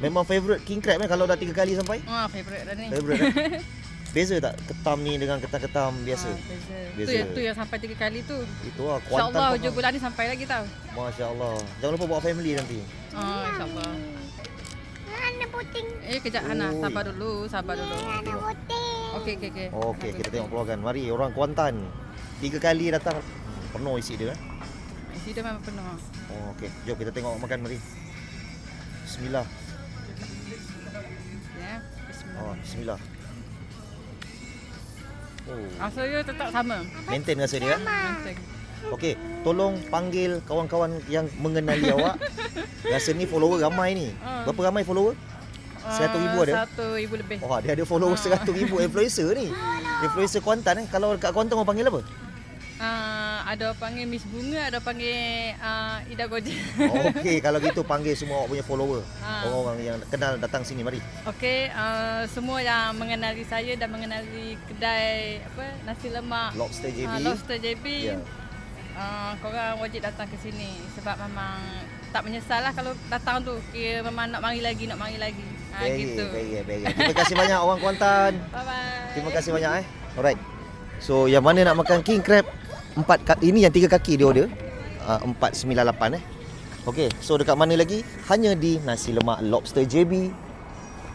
Memang favourite king crab kan kalau dah 3 kali sampai? Favourite dah ni. Favourite kan? Beza tak ketam ni dengan ketam-ketam biasa? Beza. Tu yang sampai 3 kali tu. Itu lah, kuantan. InsyaAllah hujung bulan ni sampai lagi tau. Masya Allah. Jangan lupa bawa family nanti. InsyaAllah. Ana puting. Kejap Hana, sabar dulu. Ana puting. Okey. Okey, kita tengok keluarkan. Mari, orang Kuantan. 3 kali datang. Penuh isi dia. Isi dia memang penuh. Okey, jom kita tengok makan, mari. Bismillah. Ya, bismillah. Bismillah. Rasa dia tetap sama. Maintain rasa dia. Penting. Okey, tolong panggil kawan-kawan yang mengenali awak. Rasa ni follower ramai ni. Berapa ramai follower? 100,000 ada? 1,000 lebih. Oh, dia ada follower 100,000 influencer ni. Influencer Kuantan Kalau kat Kuantan orang panggil apa? Ada panggil Miss Bunga, ada panggil Ida Goja. Okey, kalau gitu panggil semua awak punya follower. Orang-orang yang kenal datang sini, mari. Okey, semua yang mengenali saya dan mengenali kedai nasi lemak Lobster JB. Lobster JB. Ya. Korang wajib datang ke sini sebab memang tak menyesal lah kalau datang tu. Kira memang nak mari lagi. Gitu. Baik. Terima kasih banyak orang Kuantan. Bye-bye. Terima kasih banyak Alright. So yang mana nak makan king crab ini yang 3 kaki dia order 498 Okey, so dekat mana lagi? Hanya di Nasi Lemak Lobster JB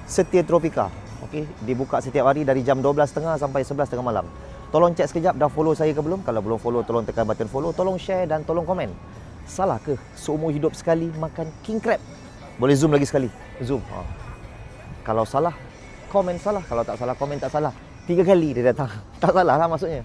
Setia Tropika. Okey, dibuka setiap hari dari jam 12.30 sampai 11.30 malam. Tolong cek sekejap dah follow saya ke belum? Kalau belum follow, tolong tekan button follow, tolong share dan tolong komen. Salah ke seumur hidup sekali makan king crab? Boleh zoom lagi sekali. Zoom. Kalau salah, komen salah. Kalau tak salah, komen tak salah. 3 kali dia datang. Tak salah lah maksudnya.